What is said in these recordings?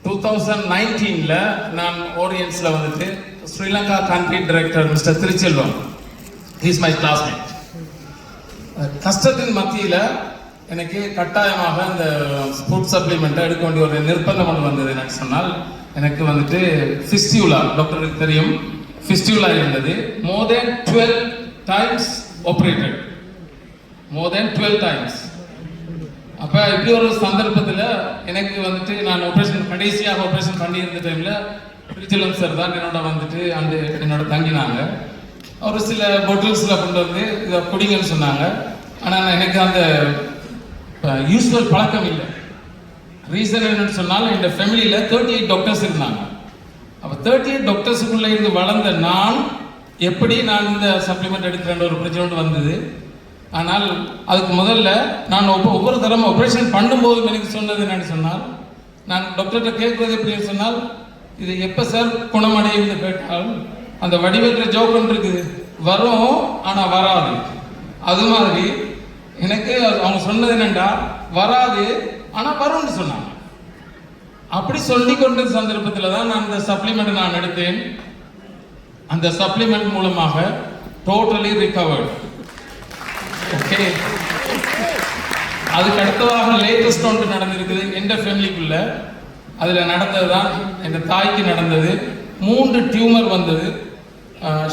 2019ல நான் ஓரியன்ஸ்ல வந்துட்டு Sri Lanka country director mister Thiruchelvam, is my classmate. கஷ்டத்தின் மத்தியில எனக்கு கட்டாயமாக இந்த ஃபுட் சப்ளிமெண்ட்டை எடுக்க வேண்டிய ஒரு நிர்பந்தம் ஒன்று வந்தது. எனக்கு சொன்னால் எனக்கு வந்துட்டு ஃபிஸ்டியூலா, டாக்டருக்கு தெரியும், ஃபிஸ்டியூலா இருந்தது. more than 12 times operated, more than 12 times. அப்போ இப்படி ஒரு சந்தர்ப்பத்தில் எனக்கு வந்துட்டு நான் கடைசியாக ஆப்ரேஷன் பண்ணியிருந்த டைமில் திருச்செல்வம் சார் தான் என்னோட வந்துட்டு என்னோட தங்கினாங்க. ஒரு சில பொட்டில்ஸில் கொண்டு வந்து இதை குடிங்கன்னு சொன்னாங்க. ஆனால் எனக்கு அந்த யூஸ்வல் பழக்கம் இல்லை. ரீசன் என்னன்னு சொன்னால் என் ஃபேமிலியில் 38 டாக்டர்ஸ் இருந்தாங்க. அப்போ 38 டாக்டர்ஸுக்குள்ளே இருந்து வளர்ந்த நான் எப்படி நான் இந்த சப்ளிமெண்ட் எடுக்கிறேன்ற ஒரு பிரச்சனை வந்தது. ஆனால் அதுக்கு முதல்ல நான் ஒவ்வொரு தரம் ஆப்ரேஷன் பண்ணும்போது எனக்கு சொன்னது என்னன்னு சொன்னால், நான் டாக்டர்கிட்ட கேட்குறது எப்படின்னு சொன்னால், இது எப்போ சார் குணமடையும்னு கேட்டால் அந்த வடிவத்தில் ஜோக்கன் இருக்குது, வரும் ஆனால் வராது. அது மாதிரி எனக்கு அவங்க சொன்னது என்னண்டா, வராது ஆனால் வரும்னு சொன்னாங்க. அப்படி சொல்லி கொண்ட சந்தர்ப்பத்தில் தான் நான் இந்த சப்ளிமெண்ட் நான் எடுத்தேன். அந்த சப்ளிமெண்ட் மூலமாக டோட்டலி ரிகவர்டு. ஓகே, அதுக்கு அடுத்ததாக லேட்டஸ்ட் ஒன்று நடந்திருக்குது எந்த ஃபேமிலிக்குள்ள. அதில் நடந்தது தான் எங்கள் தாய்க்கு நடந்தது. 3 டியூமர் வந்தது.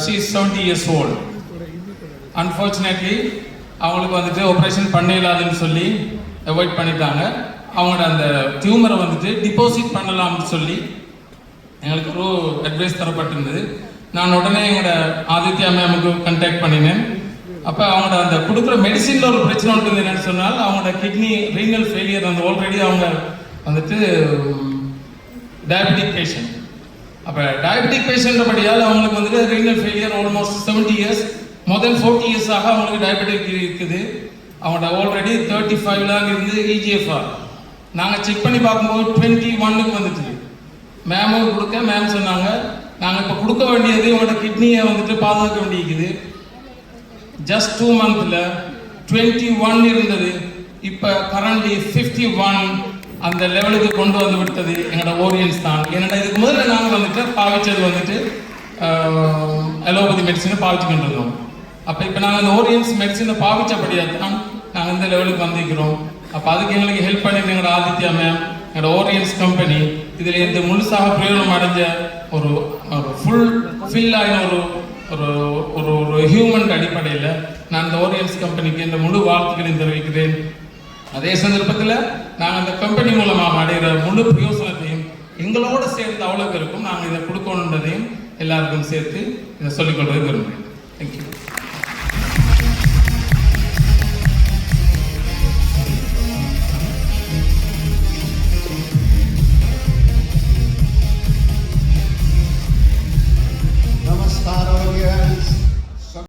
She is 70 years old. Unfortunately அவங்களுக்கு வந்துட்டு ஆப்ரேஷன் பண்ண இல்லாதுன்னு சொல்லி அவாய்ட் பண்ணிட்டாங்க. அவங்களோட அந்த டியூமரை வந்துட்டு டிபாசிட் பண்ணலாம்னு சொல்லி எங்களுக்கு ஒரு அட்வைஸ் தரப்பட்டிருந்தது. நான் உடனே எங்களோட ஆதித்யா மேமுக்கு கண்டாக்ட் பண்ணினேன். அப்போ அவங்களோட அந்த கொடுக்குற மெடிசினில் ஒரு பிரச்சனை ఉంటుంది என்னன்னு சொன்னால், அவங்களோட கிட்னி ரீனல் ஃபெயிலியர் அந்த ஆல்ரெடி அவங்க வந்துட்டு டயபெட்டிக் பேஷண்ட். அப்போ டயபெட்டிக் பேஷண்ட்படியால் அவங்களுக்கு வந்துட்டு renal failure almost 70 years, more than 40 years அவங்களுக்கு டயபெட்டிக் இருக்குது. அவங்களோட ஆல்ரெடி 35 இருந்து EGFR. நாங்கள் செக் பண்ணி பார்க்கும்போது 21க்கு வந்துட்டு மேமுக்கு கொடுக்க, மேம் சொன்னாங்க நாங்கள் இப்போ கொடுக்க வேண்டியது உங்களோட கிட்னியை வந்துட்டு பாதுகாக்க வேண்டியிருக்குது. ஜஸ்ட் 2 monthsல 21 இருந்தது, இப்போ கரண்ட்லி 51 அந்த லெவலுக்கு கொண்டு வந்து விட்டது எங்களோட ஓரியன்ஸ் தான். ஏன்னா இதுக்கு முதல்ல நாங்கள் வந்துட்டு பாவிச்சது வந்துட்டு அலோபதி மெடிசனை பாவிச்சுக்கிட்டு இருந்தோம். அப்போ இப்போ நாங்கள் இந்த ஓரியன்ஸ் மெடிசனை பாவிச்சபடியாக தான் நாங்கள் இந்த லெவலுக்கு வந்திருக்கிறோம். அப்போ அதுக்கு எங்களுக்கு ஹெல்ப் பண்ணி எங்களோட ஆதித்யா மேம், எங்களோட ஓரியன்ஸ் கம்பெனி, இதில் இந்த முழுசாக பிரயோஜனம் அடைஞ்ச ஒரு ஃபில் ஆகின ஒரு ஒரு ஒரு ஹியூமன் அடிப்படையில் நான் இந்த ஓரியன்ஸ் கம்பெனிக்கு இந்த முழு வாழ்த்துக்களையும் தெரிவிக்கிறேன். அதே சந்தர்ப்பத்தில் நாங்கள் இந்த கம்பெனி மூலமாக அடைகிற முழு பிரயோசனத்தையும் எங்களோட சேர்ந்து அவ்வளோ பேருக்கும் நாங்கள் இதை கொடுக்கணுன்றதையும் எல்லாருக்கும் சேர்த்து இதை சொல்லிக்கொள்வது விரும்புகிறேன். தேங்க்யூ.